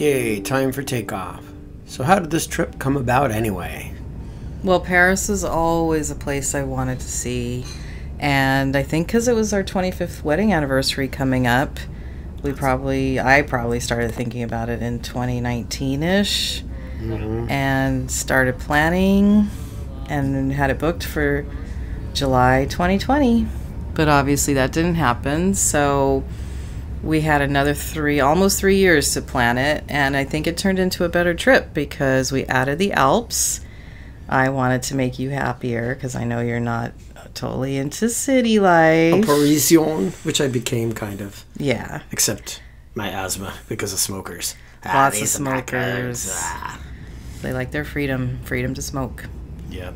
Yay, time for takeoff. So how did this trip come about anyway? Well, Paris is always a place I wanted to see. And I think because it was our 25th wedding anniversary coming up, I probably started thinking about it in 2019-ish. And started planning and had it booked for July 2020. But obviously that didn't happen, so we had another almost 3 years to plan it, and I think it turned into a better trip because we added the Alps. I wanted to make you happier because I know you're not totally into city life. A Parisian, which I became kind of. Yeah. Except my asthma because of smokers. Lots of smokers. They like their freedom to smoke. Yep.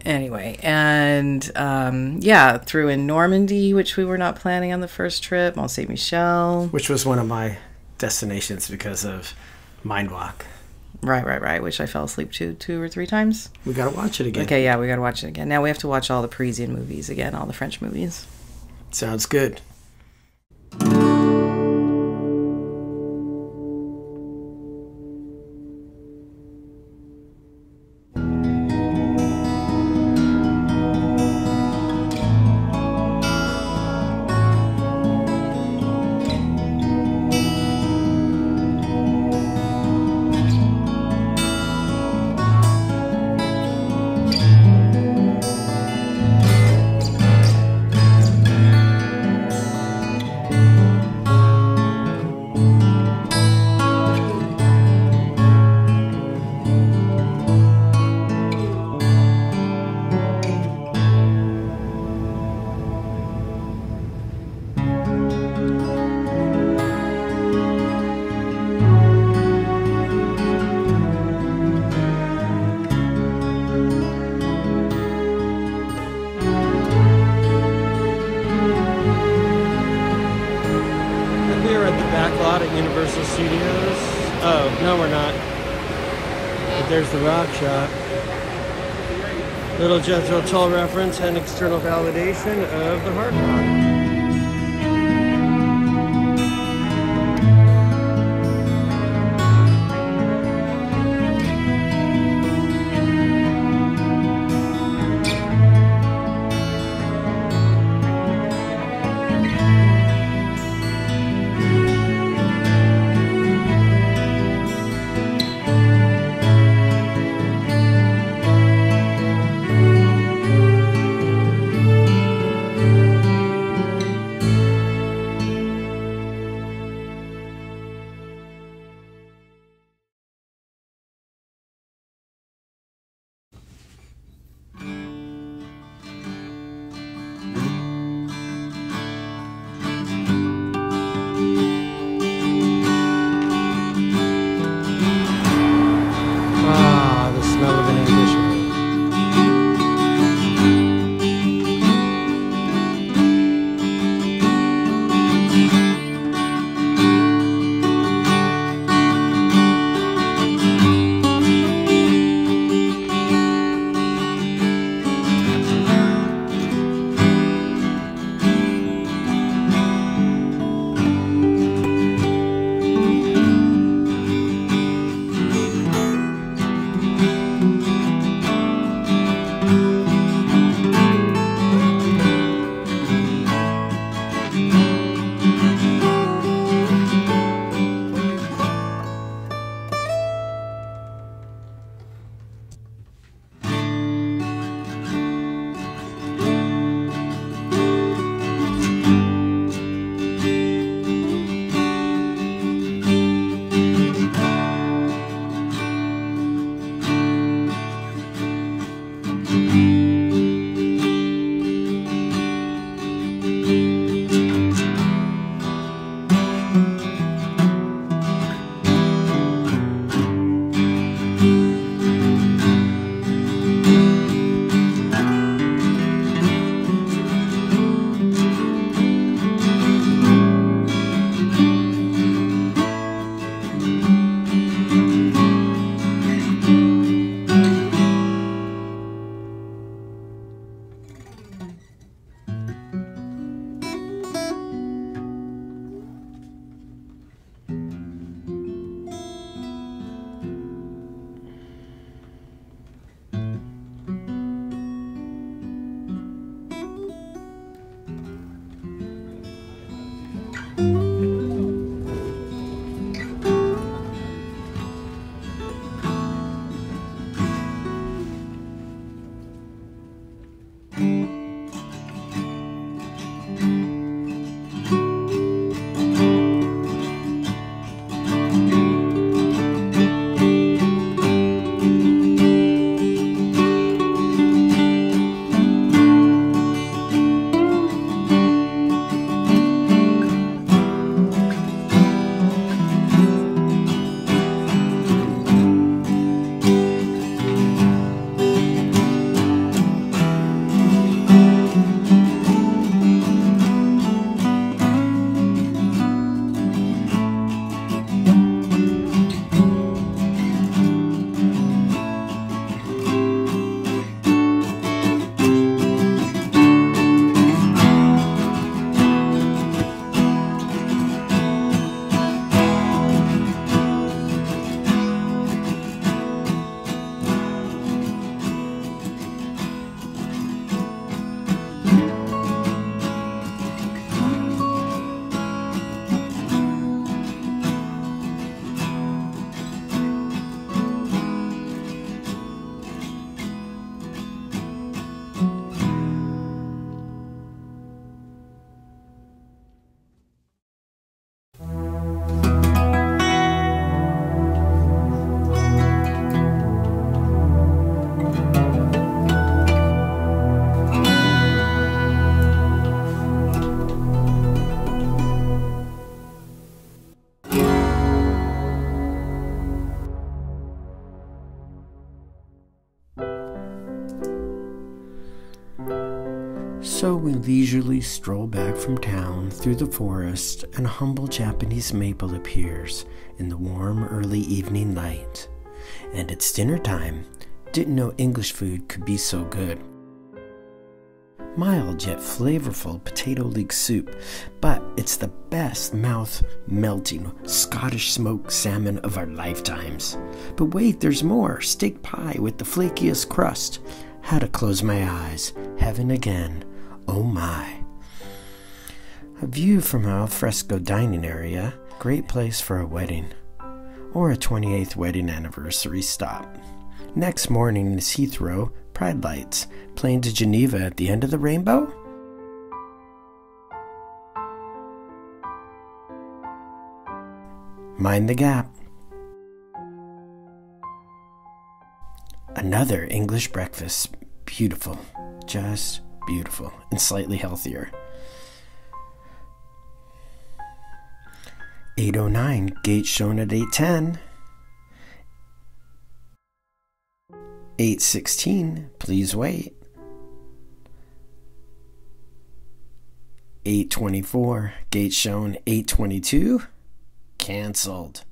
Anyway, and threw in Normandy, which we were not planning on the first trip, Mont Saint Michel, which was one of my destinations because of Mind Walk. Right, which I fell asleep to 2 or 3 times. We gotta watch it again. Okay, yeah, we gotta watch it again. Now we have to watch all the Parisian movies again, all the French movies. Sounds good. There's the rock shop. Little Jethro Tull reference and external validation of the hard rock. So we leisurely stroll back from town through the forest, and a humble Japanese maple appears in the warm early evening light. And it's dinner time. Didn't know English food could be so good. Mild yet flavorful potato leek soup, but it's the best mouth-melting Scottish smoked salmon of our lifetimes. But wait, there's more. Steak pie with the flakiest crust. Had to close my eyes. Heaven again. Oh my. A view from our alfresco dining area. Great place for a wedding. Or a 28th wedding anniversary stop. Next morning is Heathrow, Pride Lights, plane to Geneva at the end of the rainbow? Mind the gap. Another English breakfast. Beautiful. Just beautiful. And slightly healthier. 8:09, gate shown at 8:10. 8:16, please wait. 8:24, gate shown. 8:22, canceled.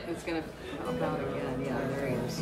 It's gonna pop out again. Yeah, there he is.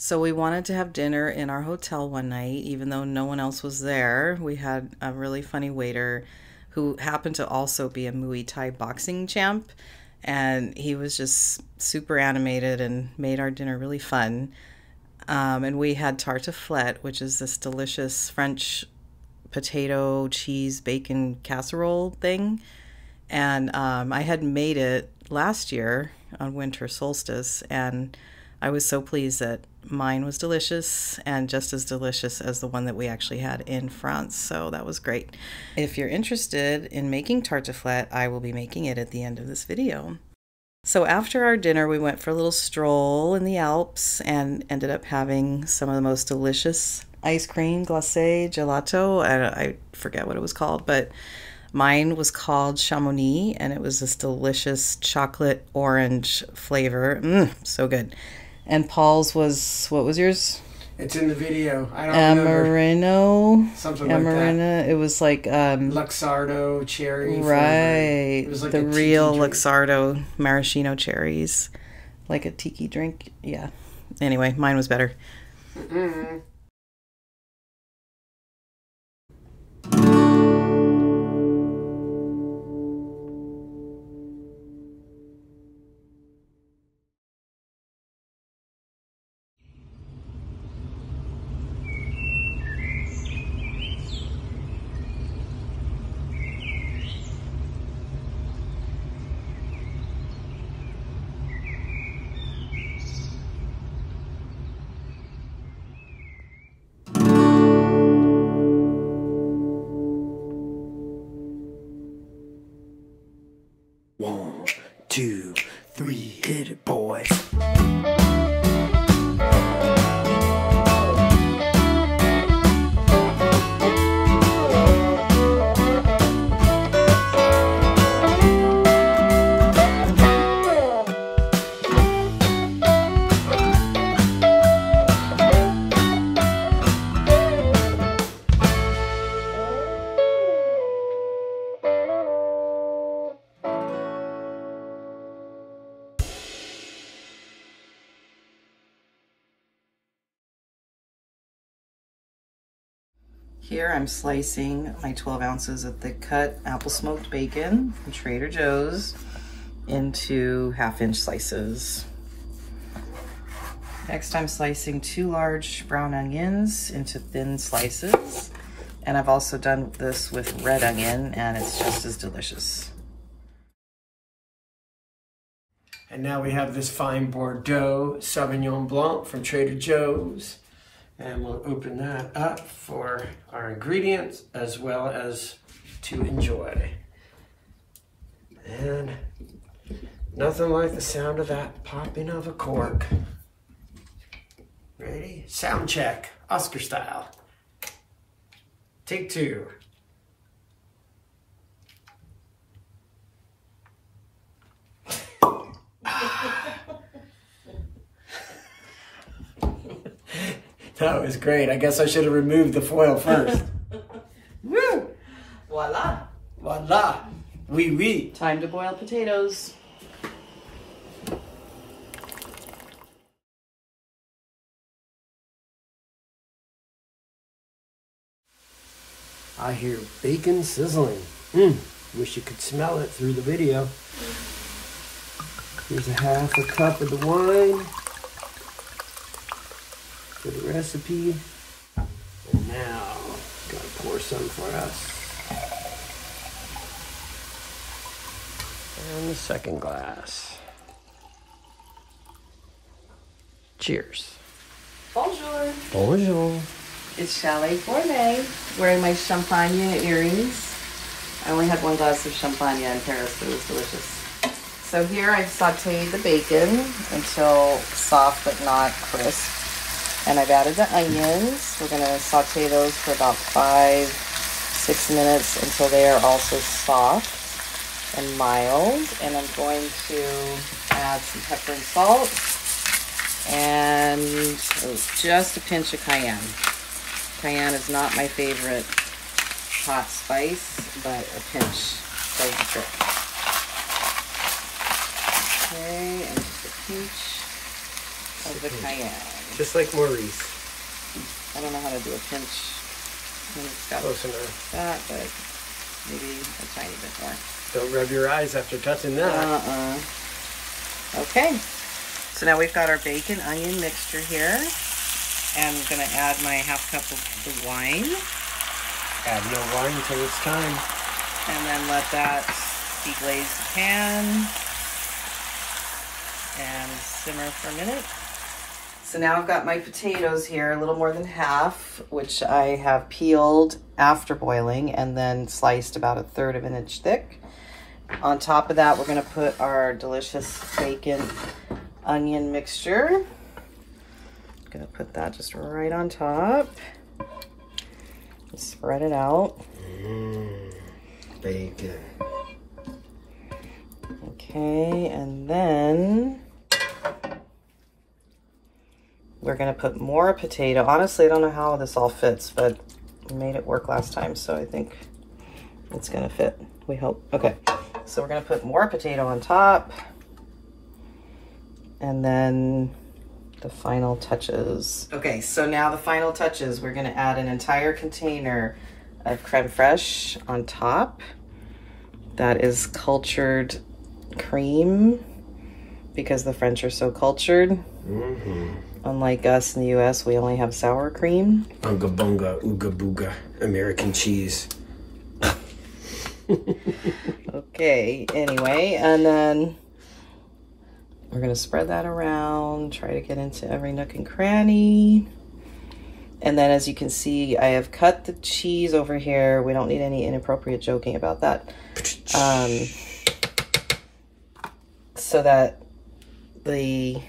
So we wanted to have dinner in our hotel one night, even though no one else was there. We had a really funny waiter who happened to also be a Muay Thai boxing champ, and he was just super animated and made our dinner really fun. And we had tartiflette, which is this delicious French potato, cheese, bacon casserole thing. And I had made it last year on winter solstice, and I was so pleased that mine was delicious and just as delicious as the one that we actually had in France. So that was great. If you're interested in making tartiflette, I will be making it at the end of this video. So after our dinner, we went for a little stroll in the Alps and ended up having some of the most delicious ice cream, glacé, gelato. I forget what it was called, but mine was called Chamonix, and it was this delicious chocolate orange flavor. So good. And Paul's was, what was yours? It's in the video. I don't remember. Something like that. It was like Luxardo cherry. Right. It was like the real Luxardo maraschino cherries. Like a tiki drink. Yeah. Anyway, mine was better. Mm-hmm. One, two, three, hit it, boys. Here I'm slicing my 12 ounces of thick cut apple smoked bacon from Trader Joe's into 1/2-inch slices. Next I'm slicing 2 large brown onions into thin slices. And I've also done this with red onion, and it's just as delicious. And now we have this fine Bordeaux Sauvignon Blanc from Trader Joe's. And we'll open that up for our ingredients as well as to enjoy. And nothing like the sound of that popping of a cork. Ready? Sound check, Oscar style. Take 2. That was great. I guess I should have removed the foil first. Woo! Voila! Voila! Oui, oui. Time to boil potatoes. I hear bacon sizzling. Wish you could smell it through the video. Here's a 1/2 cup of the wine for the recipe. And now, gotta pour some for us. And the second glass. Cheers. Bonjour. Bonjour. It's Chalet Gourmet, wearing my champagne earrings. I only had 1 glass of champagne in Paris, but it was delicious. So here I've sauteed the bacon until soft but not crisp. And I've added the onions. We're gonna saute those for about 5-6 minutes until they are also soft and mild. And I'm going to add some pepper and salt and just a pinch of cayenne. Cayenne is not my favorite hot spice, but a pinch does the trick. Okay, and just a pinch of the cayenne. Just like Maurice. I don't know how to do a pinch when it's got Close enough. that, but maybe a tiny bit more. Don't rub your eyes after touching that. Okay. So now we've got our bacon onion mixture here. And I'm going to add my ½ cup of the wine. Add no wine until it's time. And then let that deglaze the pan. And simmer for a minute. So now I've got my potatoes here, a little more than half, which I have peeled after boiling and then sliced about 1/3 of an inch thick. On top of that, we're going to put our delicious bacon onion mixture. I'm going to put that just right on top. Spread it out. Bacon. Okay, and then we're going to put more potato. Honestly, I don't know how this all fits, but we made it work last time, so I think it's going to fit. We hope. Okay, so we're going to put more potato on top. And then the final touches. Okay, so now the final touches. We're going to add an entire container of creme fraiche on top. That is cultured cream because the French are so cultured. Unlike us in the US, we only have sour cream. Unga bunga, ooga booga, American cheese. Okay, anyway, and then we're going to spread that around, try to get into every nook and cranny. And then as you can see, I have cut the cheese over here. We don't need any inappropriate joking about that. So that the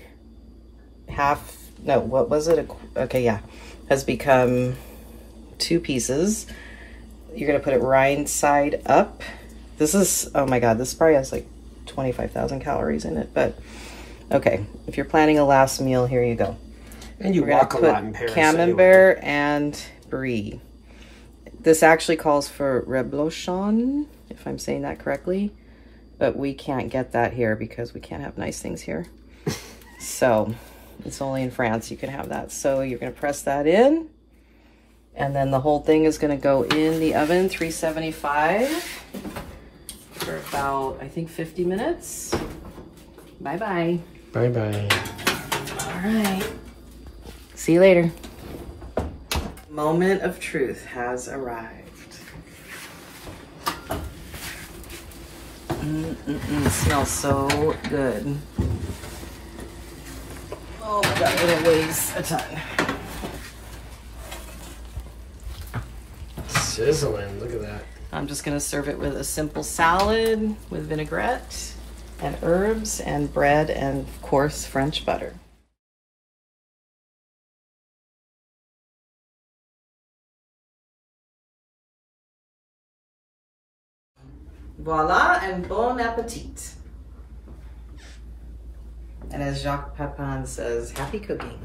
has become 2 pieces. You're going to put it rind side up. This is, oh my God, this probably has like 25,000 calories in it, but okay. If you're planning a last meal, here you go. And you walk a lot in Paris. Camembert and brie. This actually calls for Reblochon, if I'm saying that correctly, but we can't get that here because we can't have nice things here. So it's only in France you can have that. So you're going to press that in, and then the whole thing is going to go in the oven, 375, for about, I think, 50 minutes. Bye-bye. Bye-bye. All right. See you later. Moment of truth has arrived. It smells so good. Oh my God, it weighs a ton. Sizzling, look at that. I'm just gonna serve it with a simple salad with vinaigrette and herbs and bread and, of course, French butter. Voila, and bon appetit. And as Jacques Pepin says, happy cooking.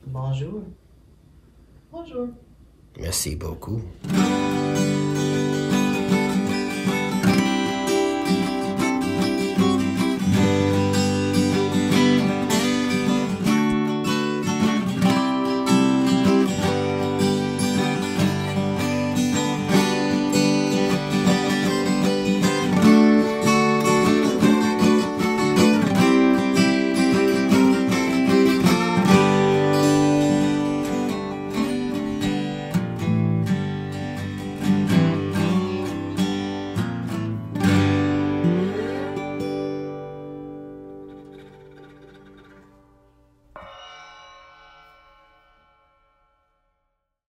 Bonjour. Bonjour. Merci beaucoup.